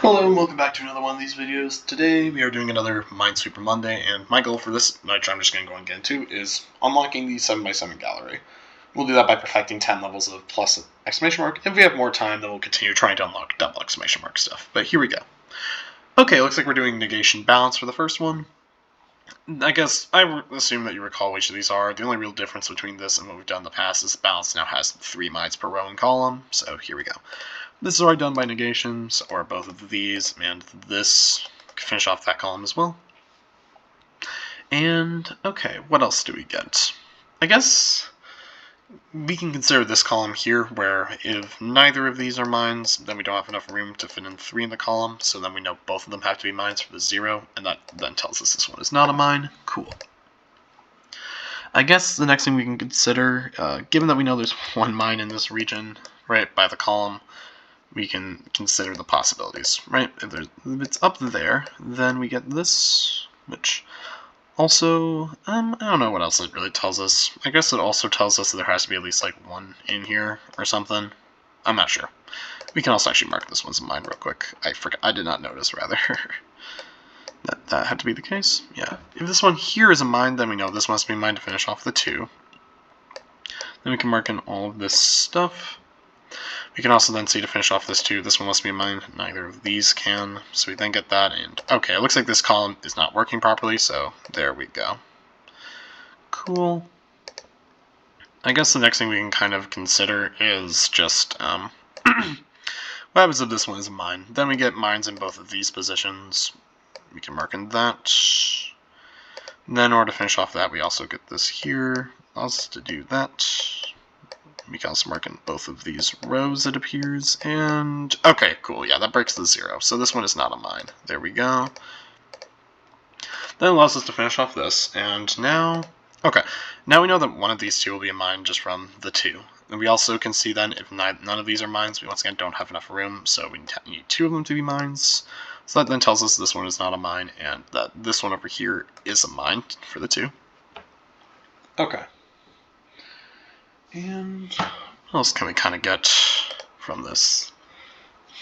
Hello and welcome back to another one of these videos. Today we are doing another Minesweeper Monday, and my goal for this, which I'm just going to go and get into, is unlocking the 7x7 gallery. We'll do that by perfecting 10 levels of plus exclamation mark. If we have more time, then we'll continue trying to unlock double exclamation mark stuff. But here we go. Okay, looks like we're doing negation balance for the first one. I guess I assume that you recall which of these are. The only real difference between this and what we've done in the past is balance now has 3 mines per row and column, so here we go. This is already done by negations, or both of these, and this can finish off that column as well. And, okay, what else do we get? I guess we can consider this column here, where if neither of these are mines, then we don't have enough room to fit in 3 in the column, so then we know both of them have to be mines for the 0, and that then tells us this one is not a mine. Cool. I guess the next thing we can consider, given that we know there's 1 mine in this region, right, by the column, we can consider the possibilities, right? If it's up there, then we get this, which also, I don't know what else it really tells us. I guess it also tells us that there has to be at least like 1 in here or something. I'm not sure. We can also actually mark this one's a mine real quick. I forgot. I did not notice, rather. that had to be the case. Yeah. If this one here is a mine, then we know this must be a mine to finish off the 2. Then we can mark in all of this stuff. We can also then see to finish off this 2, this one must be mine, neither of these can, so we then get that, and okay, it looks like this column is not working properly, so there we go. Cool. I guess the next thing we can kind of consider is just, what happens if this one is a mine? Then we get mines in both of these positions. We can mark in that. And then in order to finish off that, we also get this here, also to do that. We can also mark in both of these rows, it appears, and okay, cool, yeah, that breaks the 0, so this one is not a mine. There we go. That allows us to finish off this, and now, okay, now we know that one of these 2 will be a mine just from the 2. And we also can see then if none of these are mines, we once again don't have enough room, so we need 2 of them to be mines. So that then tells us this one is not a mine, and that this one over here is a mine for the 2. Okay. And what else can we kind of get from this?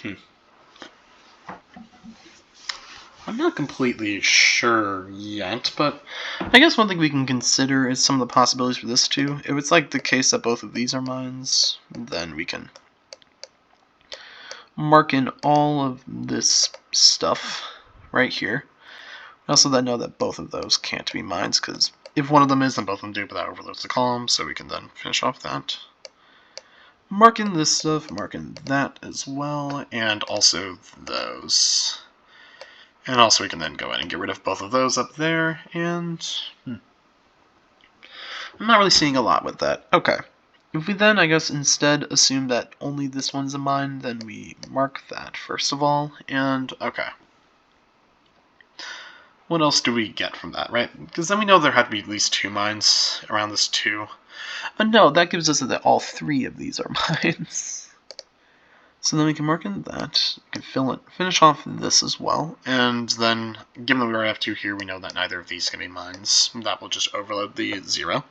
I'm not completely sure yet, but I guess one thing we can consider is some of the possibilities for this too. If it's like the case that both of these are mines, then we can mark in all of this stuff right here. We also then know that both of those can't be mines, because if one of them is, then both of them do, but that overloads the column, so we can then finish off that. Mark in this stuff, mark in that as well, and also those. And also we can then go ahead and get rid of both of those up there, and I'm not really seeing a lot with that. Okay. If we then, I guess, instead assume that only this one's a mine, then we mark that first of all, and okay. What else do we get from that, right? Because then we know there had to be at least 2 mines around this 2. But no, that gives us that all 3 of these are mines. So then we can mark in that, we can finish off this as well, and then, given that we already have 2 here, we know that neither of these can be mines. That will just overload the 0.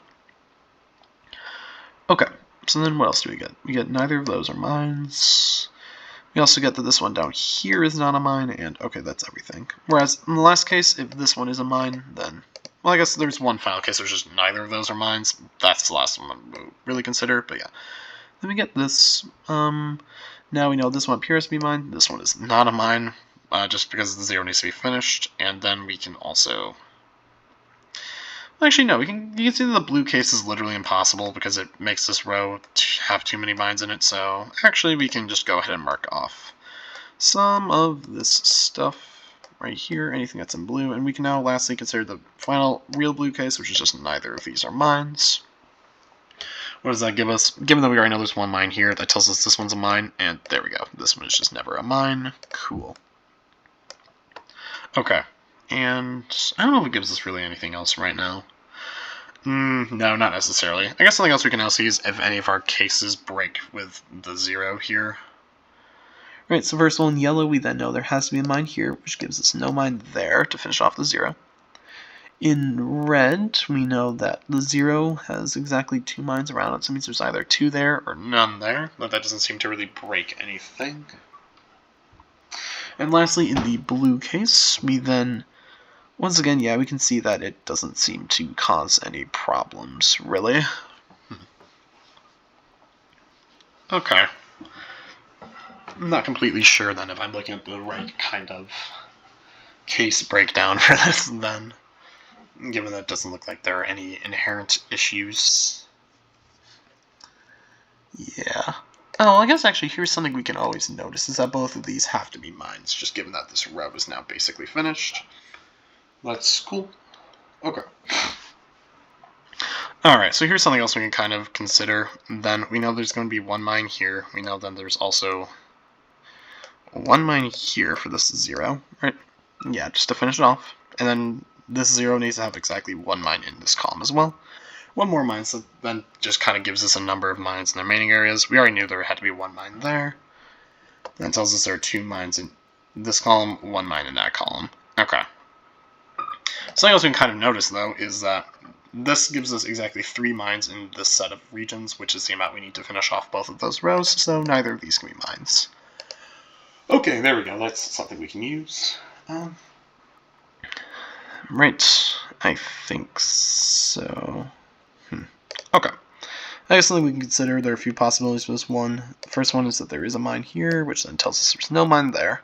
Okay, so then what else do we get? We get neither of those are mines. We also get that this one down here is not a mine, and okay, that's everything. Whereas in the last case, if this one is a mine, then, well, I guess there's one final case where just neither of those are mines. That's the last one we'll really consider, but yeah. Then we get this. Now we know this one appears to be mine. This one is not a mine, just because the 0 needs to be finished. And then we can also... Actually, no, you can see that the blue case is literally impossible because it makes this row have too many mines in it, so actually we can just go ahead and mark off some of this stuff right here, anything that's in blue, and we can now lastly consider the final real blue case, which is just neither of these are mines. What does that give us? Given that we already know there's 1 mine here, that tells us this one's a mine, and there we go. This one is just never a mine. Cool. Okay, and I don't know if it gives us really anything else right now. No, not necessarily. I guess something else we can now see is if any of our cases break with the 0 here. Right, so first of all, in yellow, we then know there has to be a mine here, which gives us no mine there to finish off the 0. In red, we know that the 0 has exactly 2 mines around it, so it means there's either 2 there or none there, but that doesn't seem to really break anything. And lastly, in the blue case, we then, once again, yeah, we can see that it doesn't seem to cause any problems, really. Okay. I'm not completely sure then if I'm looking at the right kind of case breakdown for this then, given that it doesn't look like there are any inherent issues. Yeah. Oh, I guess actually here's something we can always notice, is that both of these have to be mines, just given that this row is now basically finished. That's cool. Okay. Alright, so here's something else we can kind of consider. Then we know there's going to be one mine here. We know then there's also one mine here for this 0, right? Yeah, just to finish it off. And then this 0 needs to have exactly one mine in this column as well. One more mine, so then just kind of gives us a number of mines in the remaining areas. We already knew there had to be one mine there. That tells us there are 2 mines in this column, 1 mine in that column. Okay. Something else we can kind of notice, though, is that this gives us exactly 3 mines in this set of regions, which is the amount we need to finish off both of those rows, so neither of these can be mines. Okay, there we go. That's something we can use. Right. I think so. Okay. I guess something we can consider, there are a few possibilities for this one. The first one is that there is a mine here, which then tells us there's no mine there.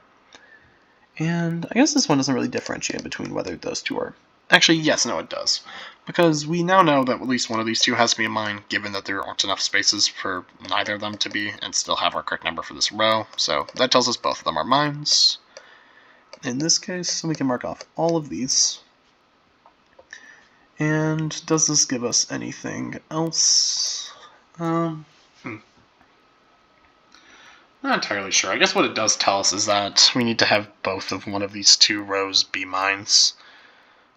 And I guess this one doesn't really differentiate between whether those two are... Actually, yes, no, it does. Because we now know that at least one of these two has to be a mine, given that there aren't enough spaces for neither of them to be, and still have our correct number for this row. So that tells us both of them are mines. In this case, we can mark off all of these. And does this give us anything else? Not entirely sure. I guess what it does tell us is that we need to have both of one of these 2 rows be mines.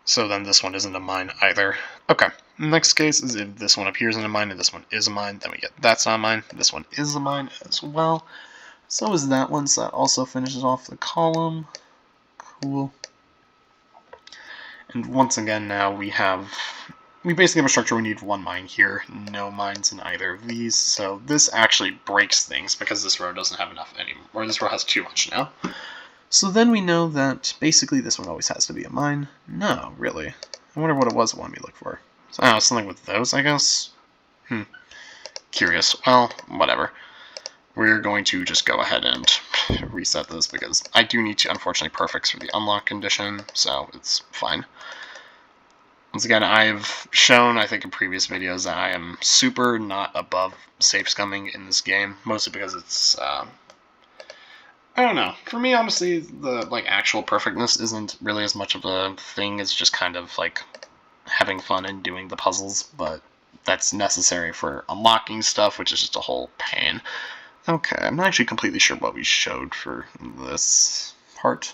So then this one isn't a mine either. Okay. Next case is if this one appears in a mine and this one is a mine, then we get that's not a mine. This one is a mine as well. So is that one, so that also finishes off the column. Cool. And once again now we basically have a structure. We need 1 mine here, no mines in either of these, so this actually breaks things because this row doesn't have enough anymore, or this row has too much now. So then we know that basically this one always has to be a mine. No, really. I wonder what it was it wanted me to look for. So, I don't know, something with those, I guess? Curious. Well, whatever. We're going to just go ahead and reset this because I do need to, unfortunately, perfects for the unlock condition, so it's fine. Once again, I've shown, I think in previous videos, that I am super not above safe scumming in this game, mostly because it's, I don't know. For me, honestly, the, actual perfectness isn't really as much of a thing. It's just kind of, having fun and doing the puzzles, but that's necessary for unlocking stuff, which is just a whole pain. Okay, I'm not actually completely sure what we showed for this part.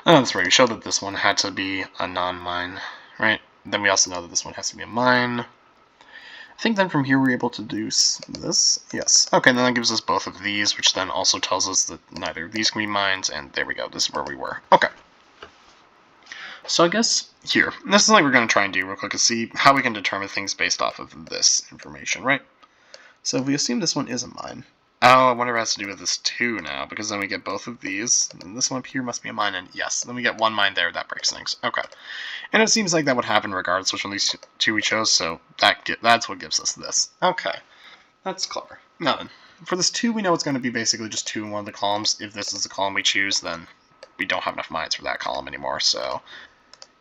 Oh, that's right, we showed that this one had to be a non-mine, right? Then we also know that this one has to be a mine. I think then from here we're able to do this. Yes. Okay, then that gives us both of these, which then also tells us that neither of these can be mines, and there we go, this is where we were. Okay. So I guess here, this is something we're going to try and do real quick, is see how we can determine things based off of this information, right? So if we assume this one is a mine, oh, I wonder if it has to do with this too now, because then we get both of these, and this one up here must be a mine, and yes, then we get 1 mine there, that breaks things. Okay. And it seems like that would happen regardless which one of these 2 we chose, so that's what gives us this. Okay. That's clever. Now then, for this 2, we know it's going to be basically just 2 in one of the columns. If this is the column we choose, then we don't have enough mines for that column anymore, so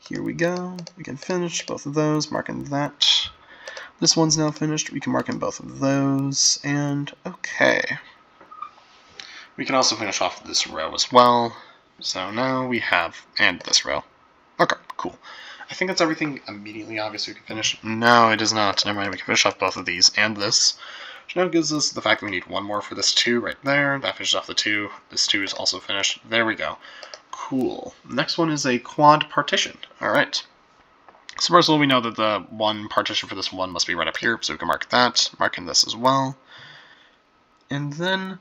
here we go. We can finish both of those, marking that. This one's now finished. We can mark in both of those, and okay. We can also finish off this row as well. So now we have, and this row. Okay, cool. I think that's everything immediately obvious we can finish. No, it is not. Never mind, we can finish off both of these and this. Which now gives us the fact that we need 1 more for this 2 right there. That finishes off the 2. This 2 is also finished. There we go. Cool. Next one is a quad partition. Alright. So first of all, we know that the 1 partition for this 1 must be right up here, so we can mark that, marking this as well. And then,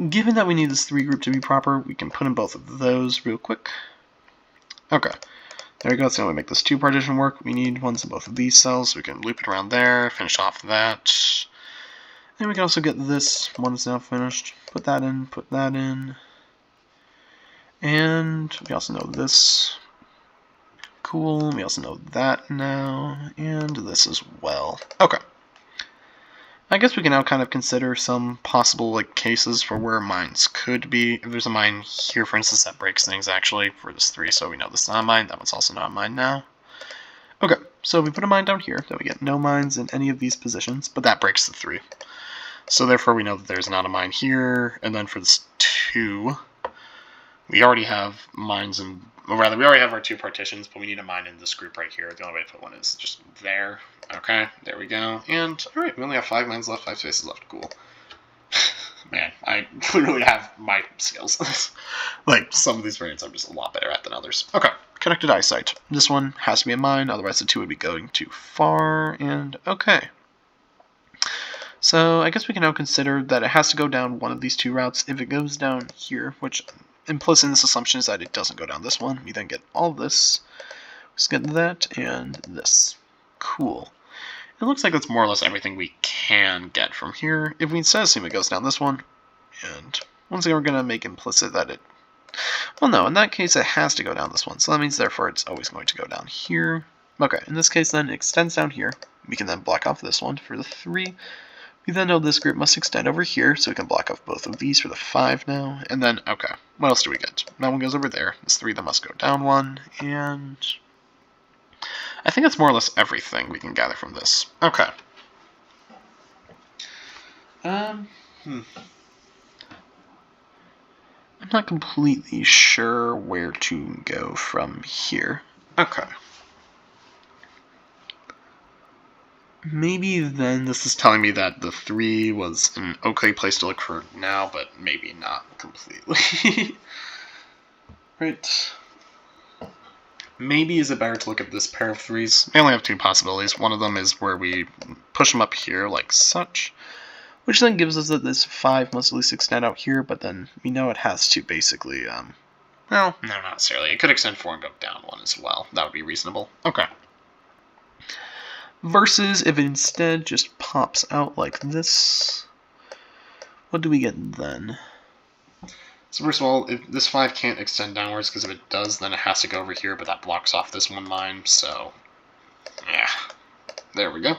given that we need this 3 group to be proper, we can put in both of those real quick. Okay, there we go, so now we make this 2 partition work. We need ones in both of these cells, so we can loop it around there, finish off that. And we can also get this one is now finished. Put that in, And we also know this. Cool, we also know that now, and this as well. Okay. I guess we can now kind of consider some possible cases for where mines could be. If there's a mine here, for instance, that breaks things actually for this 3, so we know this is not a mine. That one's also not a mine now. Okay, so we put a mine down here, then we get no mines in any of these positions, but that breaks the 3. So therefore we know that there's not a mine here, and then for this 2, we already have mines in, or rather, we already have our 2 partitions, but we need a mine in this group right here. The only way to put one is just there. Okay, there we go. And, alright, we only have 5 mines left, 5 spaces left. Cool. Man, I clearly have my skills. Like, some of these variants I'm just a lot better at than others. Okay, connected eyesight. This one has to be a mine, otherwise the 2 would be going too far, and okay. So I guess we can now consider that it has to go down one of these 2 routes. If it goes down here, which implicit in this assumption is that it doesn't go down this one, we then get all this. Let's get that and this. Cool. It looks like that's more or less everything we can get from here. If we instead assume it goes down this one, and once again we're going to make implicit that it... Well, no, in that case it has to go down this one, so that means therefore it's always going to go down here. Okay, in this case then it extends down here. We can then block off this one for the 3. We then know this group must extend over here, so we can block off both of these for the 5 now. And then, okay, what else do we get? That one goes over there. This 3 that must go down 1, and... I think that's more or less everything we can gather from this. Okay. I'm not completely sure where to go from here. Okay. Maybe then this is telling me that the 3 was an okay place to look for now, but maybe not completely. Right. Maybe is it better to look at this pair of 3s? We only have 2 possibilities. One of them is where we push them up here like such, which then gives us that this 5 must at least extend out here, but then we know it has to basically, well, no, not necessarily. It could extend 4 and go down 1 as well. That would be reasonable. Okay. Versus if it instead just pops out like this, what do we get then? So first of all, if this 5 can't extend downwards, because if it does, then it has to go over here, but that blocks off this 1 mine, so yeah, there we go.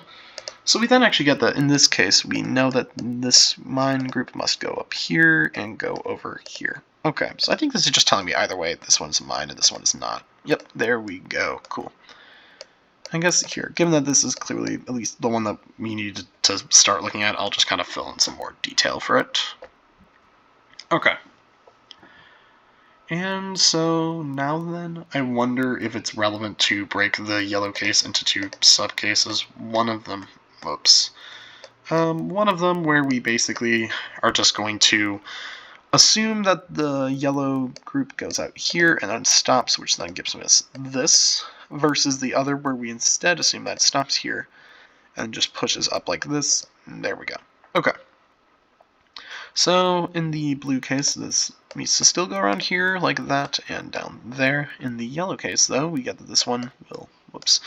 So we then actually get that in this case, we know that this mine group must go up here and go over here. Okay, so I think this is just telling me either way, this one's a mine and this one is not. Yep, there we go, cool. I guess here, given that this is clearly at least the one that we need to start looking at, I'll just kind of fill in some more detail for it. Okay. And so now then, I wonder if it's relevant to break the yellow case into 2 subcases. One of them, whoops. One of them where we basically are just going to assume that the yellow group goes out here and then stops, which then gives us this, versus the other where we instead assume that it stops here and just pushes up like this. There we go. Okay. So in the blue case, this needs to still go around here like that and down there. In the yellow case, though, we get that this one will, whoops,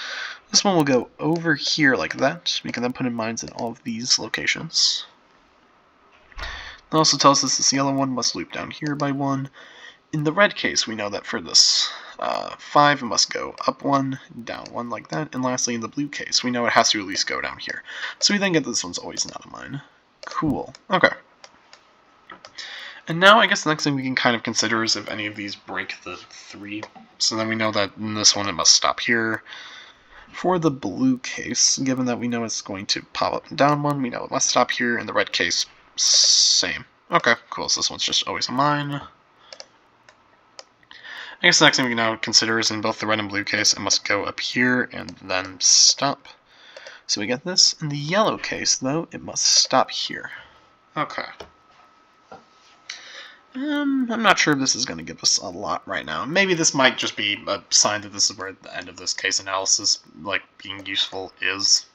this one will go over here like that. We can then put in mines in all of these locations. It also tells us this yellow one must loop down here by 1. In the red case, we know that for this 5, it must go up 1, down 1 like that. And lastly, in the blue case, we know it has to at least go down here. So we then get this one's always not a mine. Cool. Okay. And now I guess the next thing we can kind of consider is if any of these break the 3. So then we know that in this one it must stop here. For the blue case, given that we know it's going to pop up and down 1, we know it must stop here. In the red case, same. Okay, cool. So this one's just always a mine. I guess the next thing we can now consider is in both the red and blue case, it must go up here and then stop. So we get this. In the yellow case, though, it must stop here. Okay. I'm not sure if this is going to give us a lot right now. Maybe this might just be a sign that this is where the end of this case analysis, being useful is.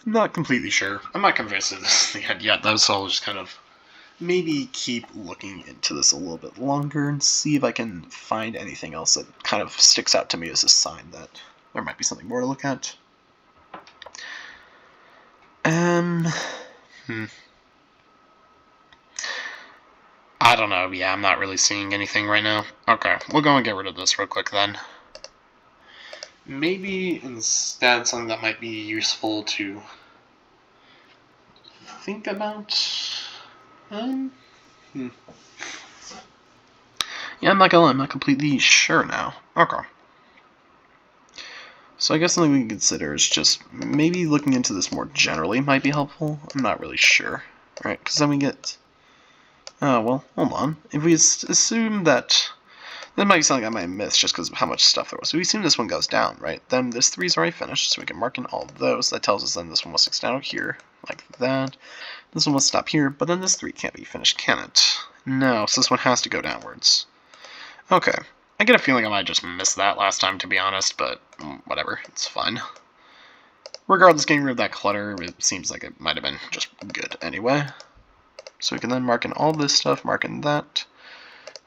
I'm not completely sure. I'm not convinced that this is the end yet, though, so I'll just kind of maybe keep looking into this a little bit longer and see if I can find anything else that kind of sticks out to me as a sign that there might be something more to look at. I don't know, yeah, I'm not really seeing anything right now. Okay, we'll go and get rid of this real quick then. Maybe instead something that might be useful to think about. Yeah, I'm not gonna lie, I'm not completely sure now. Okay. So I guess something we can consider is just maybe looking into this more generally might be helpful. I'm not really sure. Right, because then we get... Oh, well, hold on. If we assume that... That might be something I might miss just because of how much stuff there was. So we assume this one goes down, right? Then this 3 is already finished, so we can mark in all of those. That tells us then this one must extend out here, like that. This one must stop here, but then this 3 can't be finished, can it? No, so this one has to go downwards. Okay. I get a feeling I might just miss that last time, to be honest, but whatever, it's fine. Regardless, getting rid of that clutter, it seems like it might have been just good anyway. So we can then mark in all this stuff, mark in that,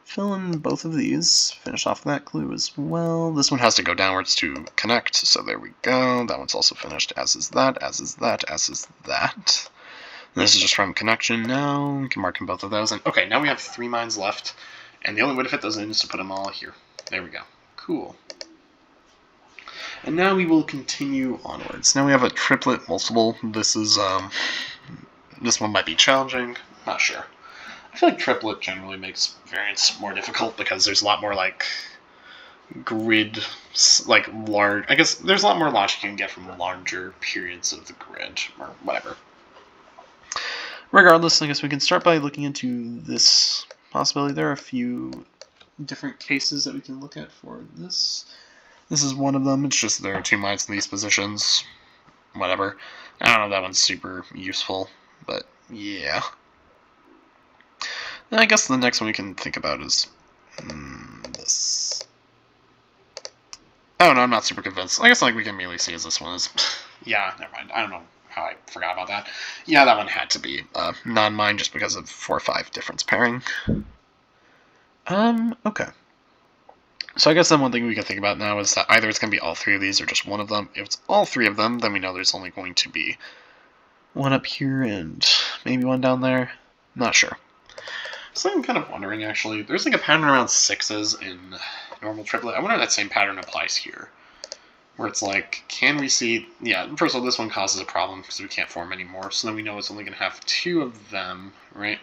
fill in both of these, finish off that clue as well. This one has to go downwards to connect, so there we go. That one's also finished, as is that, as is that, as is that. And this is just from connection now. We can mark in both of those. And okay, now we have 3 mines left, and the only way to fit those in is to put them all here. There we go. Cool. And now we will continue onwards. Now we have a triplet multiple. This is, this one might be challenging. Not sure. I feel like triplet generally makes variants more difficult because there's a lot more, like, grid, like, large... I guess there's a lot more logic you can get from larger periods of the grid, or whatever. Regardless, I guess we can start by looking into this possibility. There are a few different cases that we can look at for this. This is one of them. It's just there are 2 mines in these positions. Whatever. I don't know if that one's super useful, but yeah. And I guess the next one we can think about is this. Oh no, I'm not super convinced. I guess like we can immediately see as this one is. Yeah, never mind. I don't know how I forgot about that. Yeah, that one had to be non-mine just because of 4-5 difference pairing. Okay. So I guess then one thing we can think about now is that either it's going to be all 3 of these or just one of them. If it's all 3 of them, then we know there's only going to be one up here and maybe one down there. Not sure. So I'm kind of wondering, actually. There's like a pattern around 6s in normal triplet. I wonder if that same pattern applies here. Where it's like, can we see... Yeah, first of all, this one causes a problem because we can't form any more. So then we know it's only going to have 2 of them, right?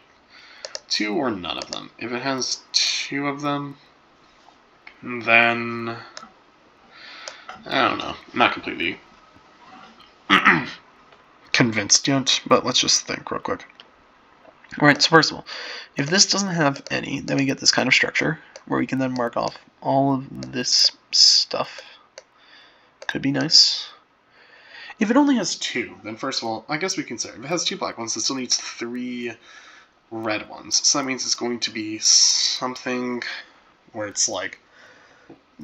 2 or none of them. If it has 2 of them, then... I don't know. I'm not completely convinced yet, but let's just think real quick. Alright, so first of all, if this doesn't have any, then we get this kind of structure, where we can then mark off all of this stuff. Could be nice. If it only has 2, then first of all, I guess we can say, if it has 2 black ones, it still needs 3 red ones. So that means it's going to be something where it's like...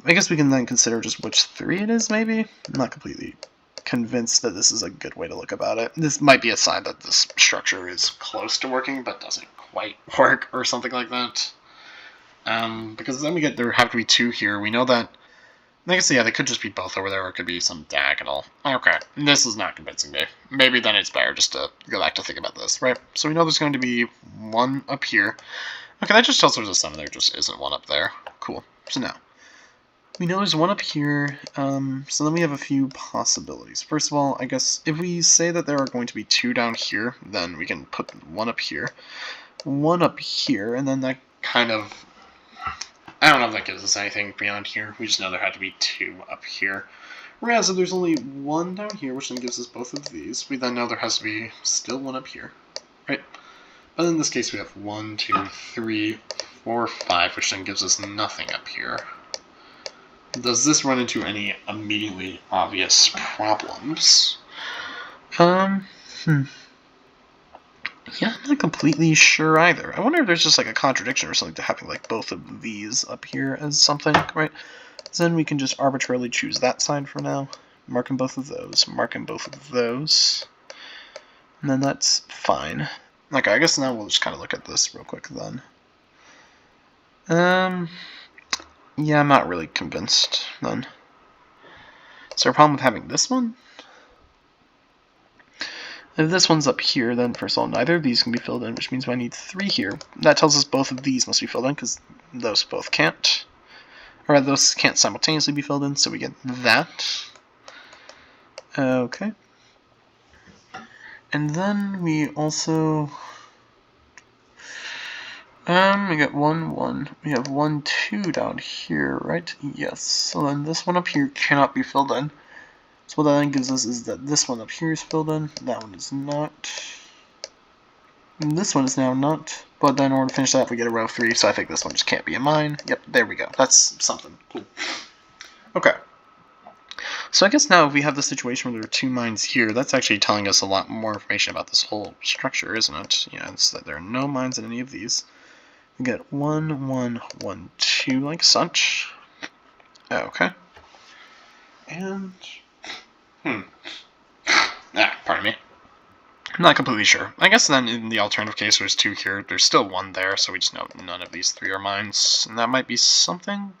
I guess we can then consider just which 3 it is, maybe? I'm not completely convinced that this is a good way to look about it. This might be a sign that this structure is close to working, but doesn't quite work, or something like that. Because then we get, there have to be 2 here. We know that, I guess, yeah, they could just be both over there, or it could be some diagonal. Okay, this is not convincing me. Maybe then it's better just to go back to think about this, right? So we know there's going to be 1 up here. Okay, that just tells us there's a 7 there, just isn't 1 up there. Cool. So now, we know there's 1 up here, so then we have a few possibilities. First of all, I guess if we say that there are going to be 2 down here, then we can put 1 up here, 1 up here, and then that kind of... I don't know if that gives us anything beyond here. We just know there had to be 2 up here. Whereas if there's only 1 down here, which then gives us both of these, we then know there has to be still 1 up here, right? But in this case we have 1, 2, 3, 4, 5, which then gives us nothing up here. Does this run into any immediately obvious problems? Yeah, I'm not completely sure either. I wonder if there's just like a contradiction or something to having like both of these up here as something, right? So then we can just arbitrarily choose that side for now. Marking both of those, marking both of those. And then that's fine. Okay, I guess now we'll just kind of look at this real quick then. Yeah, I'm not really convinced, then. Is there a problem with having this one? if this one's up here, then first of all, neither of these can be filled in, which means I need 3 here. That tells us both of these must be filled in, because those both can't. Or those can't simultaneously be filled in, so we get that. Okay. And then we also... we got 1, 1. We have 1, 2 down here, right? Yes. So then this one up here cannot be filled in. So what that then gives us is that this one up here is filled in, that one is not. And this one is now not. But then in order to finish that, we get a row 3, so I think this one just can't be a mine. Yep, there we go. That's something. Cool. Okay. So I guess now if we have the situation where there are 2 mines here, that's actually telling us a lot more information about this whole structure, isn't it? Yeah, it's that there are no mines in any of these. We get 1, 1, 1, 2, like such. Okay. And... pardon me. I'm not completely sure. I guess then in the alternative case there's 2 here. There's still 1 there, so we just know none of these 3 are mines. And that might be something?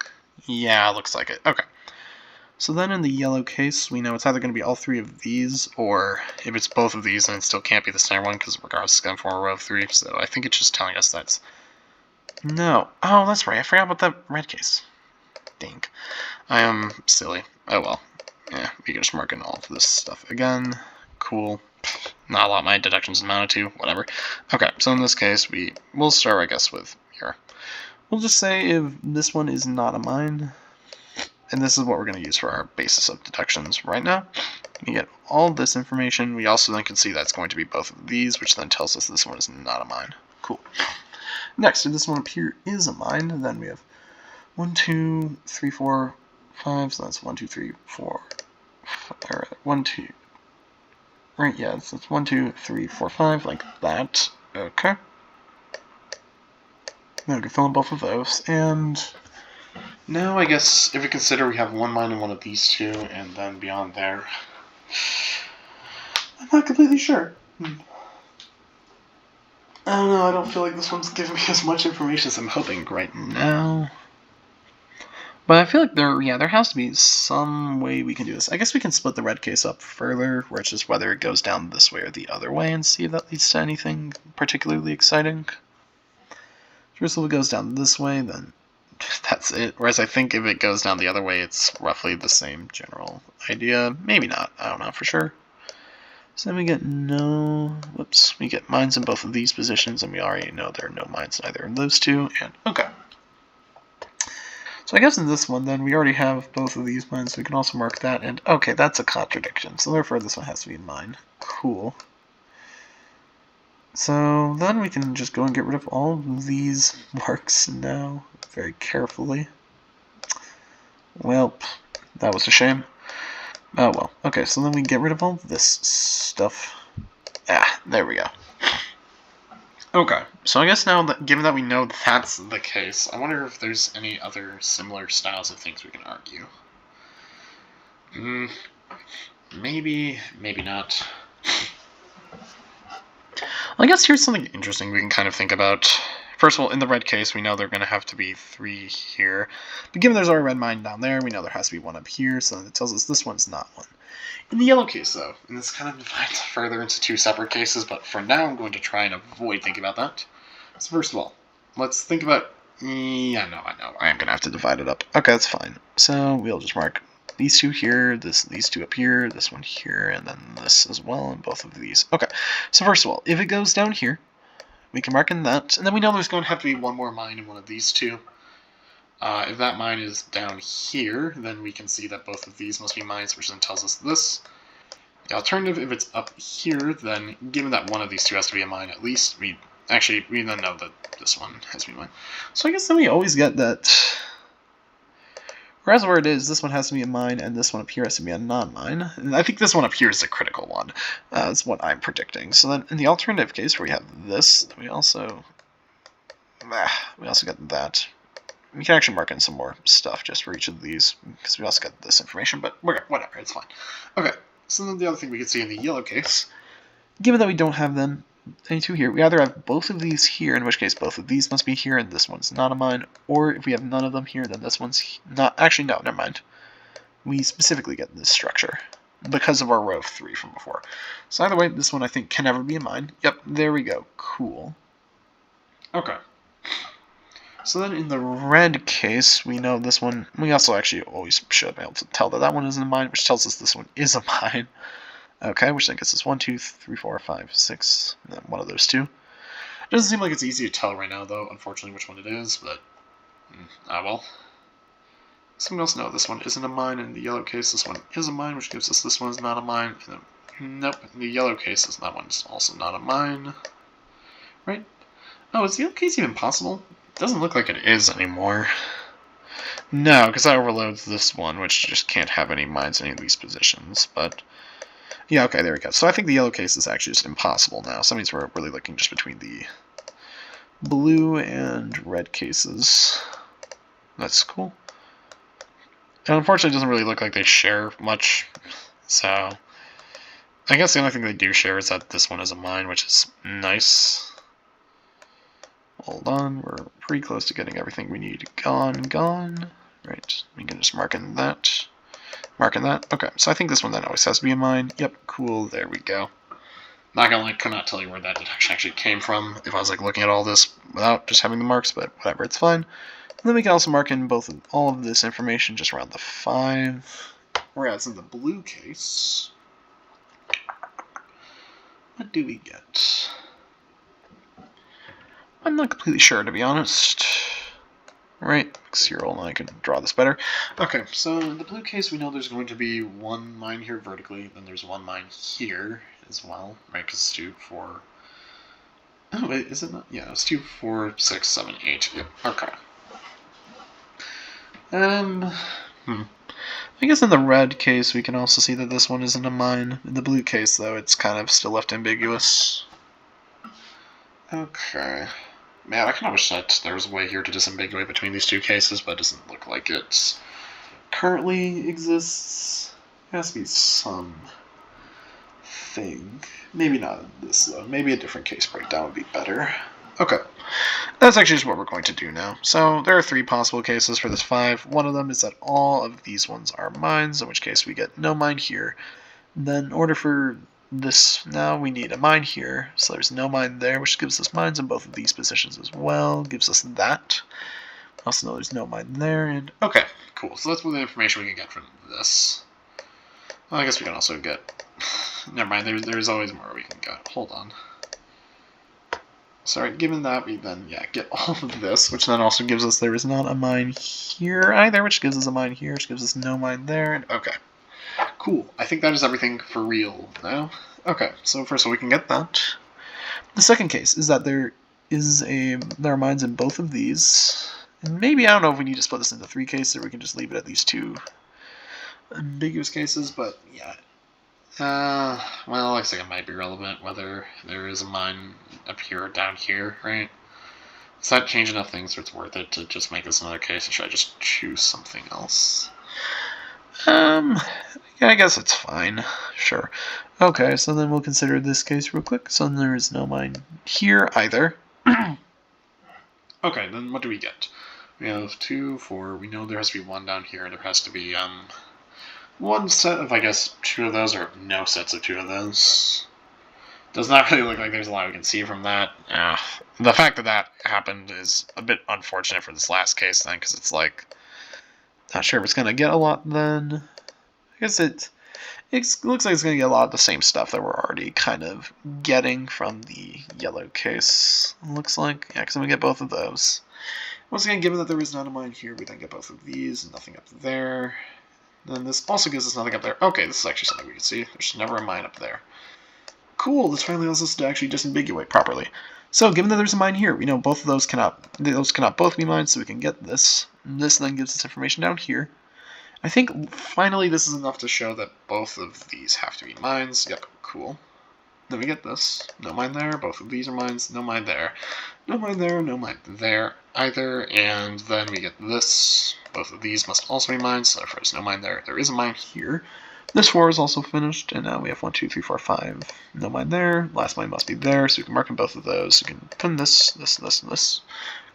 Yeah, looks like it. Okay. So then in the yellow case, we know it's either going to be all 3 of these, or if it's both of these, then it still can't be the center one, because regardless it's going to form a row of 3. So I think it's just telling us that's... No. Oh, that's right. I forgot about that red case. Dink. I am silly. Oh well. Yeah, we can just mark in all of this stuff again. Cool. Not a lot my deductions amounted to. Whatever. Okay, so in this case, we'll start, I guess, with here. We'll just say if this one is not a mine, and this is what we're going to use for our basis of deductions right now. We get all this information. We also then can see that's going to be both of these, which then tells us this one is not a mine. Cool. Next, if this one up here is a mine, then we have 1, 2, 3, 4, 5, so that's 1, 2, 3, 4, 1, 2, right, yeah, so it's 1, 2, 3, 4, 5, like that. Okay. Then we can fill in both of those, and now I guess if we consider we have 1 mine in one of these 2, and then beyond there, I'm not completely sure. I don't know, I don't feel like this one's giving me as much information as I'm hoping right now. But I feel like there has to be some way we can do this. I guess we can split the red case up further, where it's just whether it goes down this way or the other way, and see if that leads to anything particularly exciting. First if it goes down this way, then that's it. Whereas I think if it goes down the other way, it's roughly the same general idea. Maybe not. I don't know for sure. So then we get we get mines in both of these positions, and we already know there are no mines in either of those 2, and okay. So I guess in this one, then, we already have both of these mines, so we can also mark that, and okay, that's a contradiction, so therefore this one has to be a mine. Cool. So then we can just go and get rid of all of these marks now, very carefully. Well, that was a shame. Oh well. Okay, so then we get rid of all this stuff. There we go. Okay, so I guess now, that given that we know that's the case, I wonder if there's any other similar styles of things we can argue. Maybe, maybe not. Well, I guess here's something interesting we can kind of think about. First of all, in the red case, we know there are going to have to be 3 here. But given there's already a red mine down there, we know there has to be 1 up here, so it tells us this one's not 1. In the yellow case, though, and this kind of divides further into 2 separate cases, but for now I'm going to try and avoid thinking about that. So first of all, let's think about... Yeah, no, I know. I am going to have to divide it up. Okay, that's fine. So we'll just mark these 2 here, these 2 up here, this one here, and then this as well, and both of these. Okay, so first of all, if it goes down here, we can mark in that, and then we know there's going to have to be 1 more mine in one of these 2. If that mine is down here, then we can see that both of these must be mines, which then tells us this. The alternative, if it's up here, then given that one of these 2 has to be a mine at least, we then know that this one has to be a mine. So I guess then we always get that, whereas where it is, this one has to be a mine, and this one up here has to be a non-mine. And I think this one up here is the critical one. That's what I'm predicting. So then in the alternative case, where we have this, we also get that. We can actually mark in some more stuff just for each of these, because we also got this information, but whatever, it's fine. Okay, so then the other thing we can see in the yellow case, given that we don't have them, any 2 here, we either have both of these here, in which case both of these must be here, and this one's not a mine, or if we have none of them here, then this one's not, actually no, never mind. We specifically get this structure. because of our row of 3 from before. So either way, this one I think can never be a mine. Yep, there we go. Cool. Okay. So then in the red case, we know this one, we also actually always should be able to tell that that one isn't a mine, which tells us this one is a mine. Okay, which then gets us 1, 2, 3, 4, 5, 6, and then one of those two. It doesn't seem like it's easy to tell right now, though, unfortunately, which one it is, but well. Someone else know this one isn't a mine. In the yellow case, this one is a mine, which gives us this one is not a mine. Nope, in the yellow case, that one's also not a mine. Right? Oh, is the yellow case even possible? It doesn't look like it is anymore. No, because that overloads this one, which just can't have any mines in any of these positions, but... yeah, okay, there we go. So I think the yellow case is actually just impossible now. So that means we're really looking just between the blue and red cases. That's cool. And unfortunately, it doesn't really look like they share much, so I guess the only thing they do share is that this one is a mine, which is nice. Hold on, we're pretty close to getting everything we need gone. Right, we can just mark in that. Okay, so I think this one then always has to be a mine. Yep, cool, there we go. Not gonna could not tell you where that detection actually came from if I was like looking at all this without just having the marks, but whatever, it's fine. And then we can also mark in all of this information just around the 5. Whereas in the blue case, what do we get? I'm not completely sure, to be honest. Right, Cyril and I can draw this better. Okay, so in the blue case, we know there's going to be 1 mine here vertically, then there's 1 mine here as well, right? Because it's 2, 4. Oh, wait, is it not? Yeah, it's 2, 4, 6, 7, 8. Yep, okay. I guess in the red case, we can also see that this one isn't a mine. In the blue case, though, it's kind of still left ambiguous. Okay. Man, I kind of wish that there was a way here to disambiguate between these two cases, but it doesn't look like it currently exists. There has to be some thing. Maybe not this, though. Maybe a different case breakdown would be better. Okay. That's actually just what we're going to do now. So there are 3 possible cases for this 5. One of them is that all of these ones are mines, in which case we get no mine here. Then in order for this now, we need a mine here. So there's no mine there, which gives us mines in both of these positions as well. Gives us that. Also know there's no mine there. And okay, cool. So that's what the information we can get from this. Well, I guess we can also get... never mind, there's always more we can get. Hold on. Sorry, given that, we then, get all of this, which then also gives us there is not a mine here either, which gives us a mine here, which gives us no mine there, and okay. Cool. I think that is everything for real now. Okay, so first of all, we can get that. The second case is that there are mines in both of these, and maybe, I don't know if we need to split this into 3 cases, or we can just leave it at these 2 ambiguous cases, but yeah. Well, looks like it might be relevant whether there is a mine up here or down here, right? Does that change enough things where it's worth it to just make this another case, or should I just choose something else? Yeah, I guess it's fine. Sure. Okay, so then we'll consider this case real quick. So there is no mine here either. Okay, then what do we get? We have 2, 4. We know there has to be 1 down here. There has to be, 1 set of, I guess, 2 of those, or no sets of 2 of those. Does not really look like there's a lot we can see from that. The fact that that happened is a bit unfortunate for this last case then, because it's like, not sure if it's going to get a lot then. I guess it looks like it's going to get a lot of the same stuff that we're already kind of getting from the yellow case. Looks like, yeah, because we get both of those. Once again, given that there is not a mine here, we then get both of these, and nothing up there. Then this also gives us nothing up there. Okay, this is actually something we can see. There's never a mine up there. Cool, this finally allows us to actually disambiguate properly. So, given that there's a mine here, we know both of those cannot both be mines, so we can get this. And this then gives us information down here. I think finally this is enough to show that both of these have to be mines. Yep, cool. Then we get this. No mine there. Both of these are mines. No mine there. No mine there. No mine there either. And then we get this. Both of these must also be mines. So therefore there's no mine there. There is a mine here. This 4 is also finished. And now we have 1, 2, 3, 4, 5. No mine there. Last mine must be there. So we can mark in both of those. We can put in this, this, this, and this.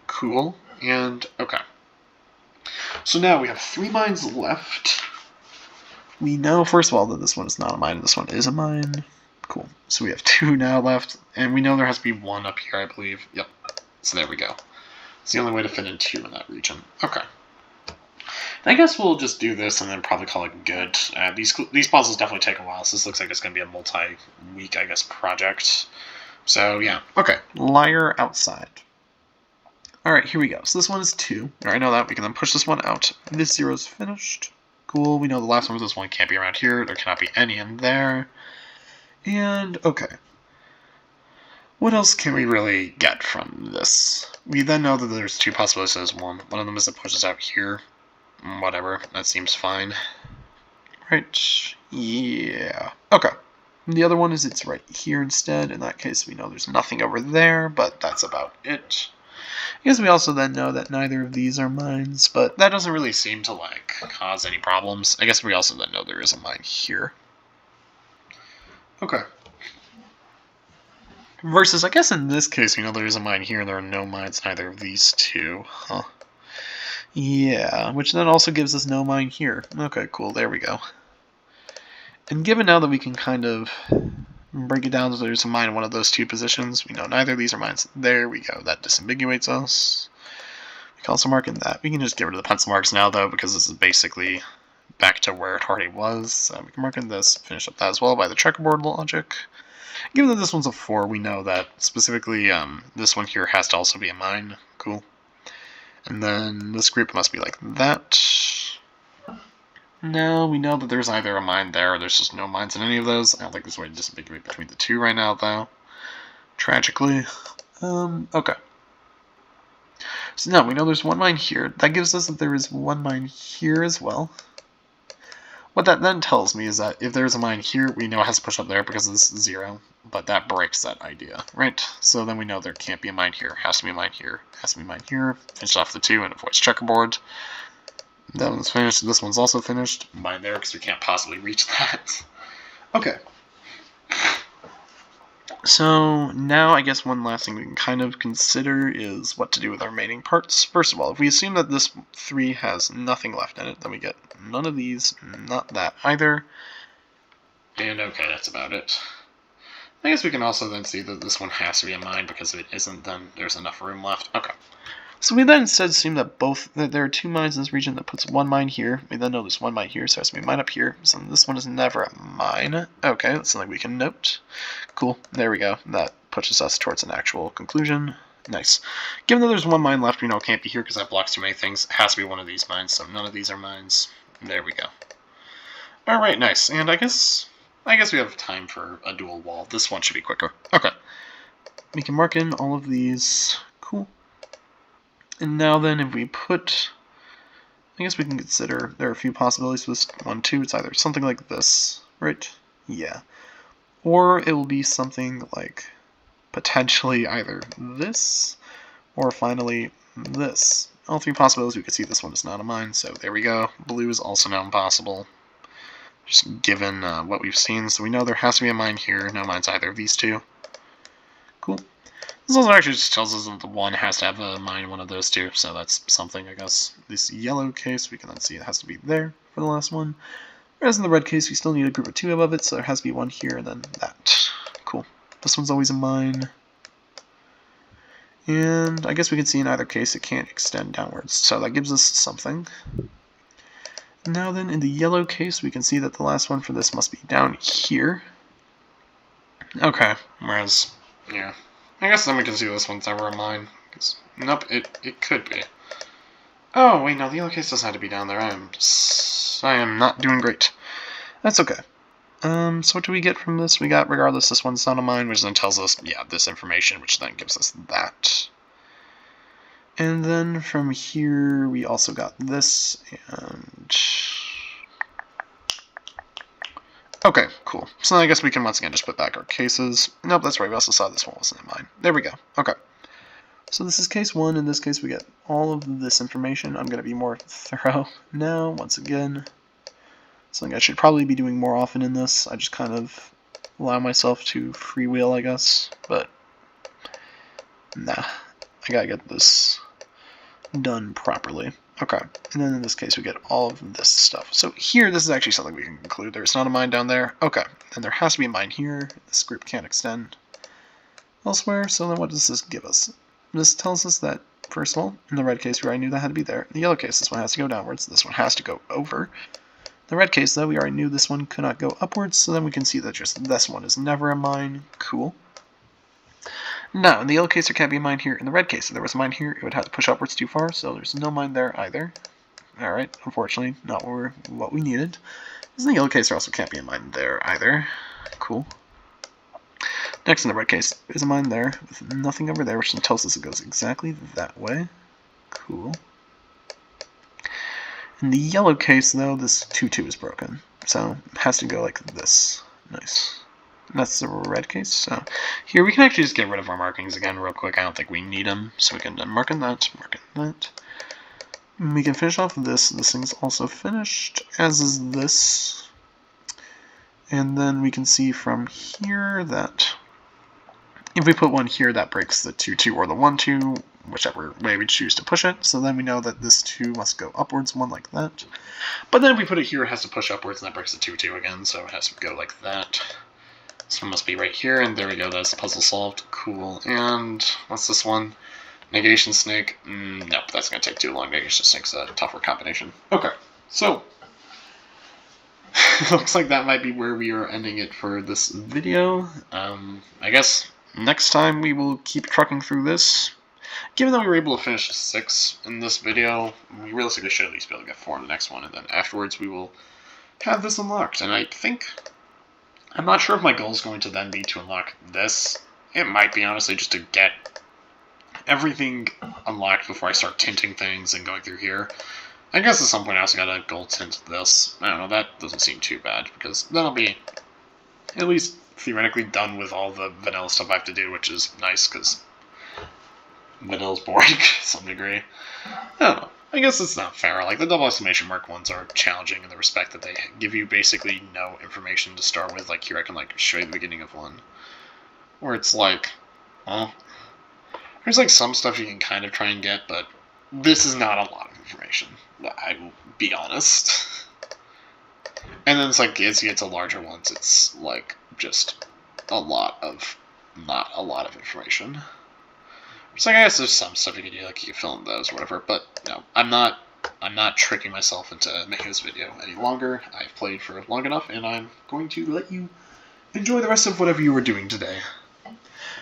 Cool. And okay. So now we have 3 mines left. we know, first of all, that this one is not a mine and this one is a mine. Cool. So we have 2 now left, and we know there has to be 1 up here, I believe. Yep. So there we go. It's the only way to fit in 2 in that region. Okay. I guess we'll just do this and then probably call it good. These puzzles definitely take a while, so this looks like it's going to be a multi-week, I guess, project. So, yeah. Okay. Liar outside. Alright, here we go. So this one is 2. Alright, I know that. We can then push this one out. This 0 is finished. Cool. We know the last one was this one can't be around here. There cannot be any in there. And, okay. What else can we really get from this? We then know that there's 2 possibilities. One of them is it pushes out here. Whatever. That seems fine. Right. Yeah. Okay. And the other one is it's right here instead. In that case, we know there's nothing over there, but that's about it. I guess we also then know that neither of these are mines, but that doesn't really seem to, like, cause any problems. I guess we also then know there is a mine here. Okay. Versus, I guess in this case, we know there is a mine here, and there are no mines in either of these 2. Huh. Yeah, which then also gives us no mine here. Okay, cool, there we go. And given now that we can kind of break it down so there's a mine in one of those 2 positions, we know neither of these are mines. There we go, that disambiguates us. We can also mark in that. We can just get rid of the pencil marks now, though, because this is basically back to where it already was. So we can mark in this, finish up that as well by the checkerboard logic. Given that this one's a 4, we know that specifically this one here has to also be a mine. Cool. And then this group must be like that. No, we know that there's either a mine there or there's just no mines in any of those. I don't think there's a way to disambiguate between the 2 right now, though. Tragically. Okay. So now we know there's 1 mine here. That gives us that there is 1 mine here as well. What that then tells me is that if there's a mine here, we know it has to push up there because of this 0, but that breaks that idea, right? So then we know there can't be a mine here, has to be a mine here, has to be a mine here, finish off the 2 and avoids checkerboard. That one's finished, this one's also finished. Mine there because we can't possibly reach that. Okay. So now I guess one last thing we can kind of consider is what to do with our remaining parts. First of all, if we assume that this 3 has nothing left in it, then we get none of these, not that either. And okay, that's about it. I guess we can also then see that this one has to be a mine because if it isn't, then there's enough room left. Okay. So we then instead assume that there are 2 mines in this region that puts 1 mine here. We then know there's 1 mine here, so it has to be a mine up here. So this one is never a mine. Okay, that's something we can note. Cool, there we go. That pushes us towards an actual conclusion. Nice. Given that there's 1 mine left, we know it can't be here because that blocks too many things. It has to be one of these mines, so none of these are mines. There we go. Alright, nice. And I guess we have time for a dual wall. This one should be quicker. Okay. We can mark in all of these. Cool. And now then, if we put, I guess we can consider, there are a few possibilities for this one too. It's either something like this, right? Yeah. Or it will be something like potentially either this, or finally this. All 3 possibilities, we could see this one is not a mine, so there we go. Blue is also now impossible, just given what we've seen. So we know there has to be a mine here, no mines either of these 2. Cool. This also actually just tells us that the 1 has to have a mine in one of those 2, so that's something, I guess. This yellow case, we can then see it has to be there for the last one. Whereas in the red case, we still need a group of 2 above it, so there has to be 1 here and then that. Cool. This one's always a mine. And I guess we can see in either case it can't extend downwards, so that gives us something. Now then, in the yellow case, we can see that the last one for this must be down here. Okay, whereas, yeah. I guess then we can see this one's never a mine. Nope, it could be. Oh, wait, no, the yellow case doesn't have to be down there. I am not doing great. That's okay. So what do we get from this? We got, regardless, this one's not a mine, which then tells us, yeah, this information, which then gives us that. And then from here, we also got this, and... Okay, cool. So I guess we can once again just put back our cases. Nope, that's right, we also saw this one wasn't a mine. There we go. Okay. So this is case 1. In this case, we get all of this information. I'm going to be more thorough now, once again. Something I should probably be doing more often in this. I just kind of allow myself to freewheel, I guess. But, nah. I gotta get this done properly. Okay, and then in this case we get all of this stuff. So here, this is actually something we can conclude. There's not a mine down there. Okay, and there has to be a mine here. This group can't extend elsewhere, so then what does this give us? This tells us that, first of all, in the red case we already knew that had to be there. In the yellow case, this one has to go downwards. This one has to go over. In the red case, though, we already knew this one could not go upwards, so then we can see that just this one is never a mine. Cool. Now, in the yellow case, there can't be a mine here. In the red case, if there was a mine here, it would have to push upwards too far, so there's no mine there either. Alright, unfortunately, not what we needed. In the yellow case, there also can't be a mine there either. Cool. Next, in the red case, there's a mine there, with nothing over there, which tells us it goes exactly that way. Cool. In the yellow case, though, this 2-2 is broken, so it has to go like this. Nice. That's the red case, so here we can actually just get rid of our markings again real quick. I don't think we need them, so we can mark in that, mark in that. And we can finish off this. This thing's also finished, as is this. And then we can see from here that if we put one here, that breaks the 2-2 or the 1-2, whichever way we choose to push it. So then we know that this 2 must go upwards, one like that. But then if we put it here, it has to push upwards, and that breaks the 2-2 again, so it has to go like that. This one must be right here, and there we go, that's the puzzle solved. Cool. And what's this one? Negation Snake? Nope, that's going to take too long. Negation Snake's a tougher combination. Okay, so looks like that might be where we are ending it for this video. I guess next time we will keep trucking through this. Given that we were able to finish 6 in this video, we realistically should at least be able to get 4 in the next one, and then afterwards we will have this unlocked. And I think, I'm not sure if my goal is going to then be to unlock this. It might be, honestly, just to get everything unlocked before I start tinting things and going through here. I guess at some point I also gotta gold tint this. I don't know, that doesn't seem too bad, because then I'll be at least theoretically done with all the vanilla stuff I have to do, which is nice, because vanilla's boring to some degree. I don't know. I guess it's not fair. Like, the double exclamation mark ones are challenging in the respect that they give you basically no information to start with. Like, here I can, like, show you the beginning of one. Where it's like, well, there's, like, some stuff you can kind of try and get, but this is not a lot of information. I will be honest. And then it's like, as you get to larger ones, it's, like, just a lot of, not a lot of information. So I guess there's some stuff you can do, like you can fill in those or whatever, but no, I'm not tricking myself into making this video any longer. I've played for long enough, and I'm going to let you enjoy the rest of whatever you were doing today.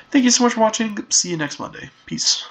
Thank you so much for watching. See you next Monday. Peace.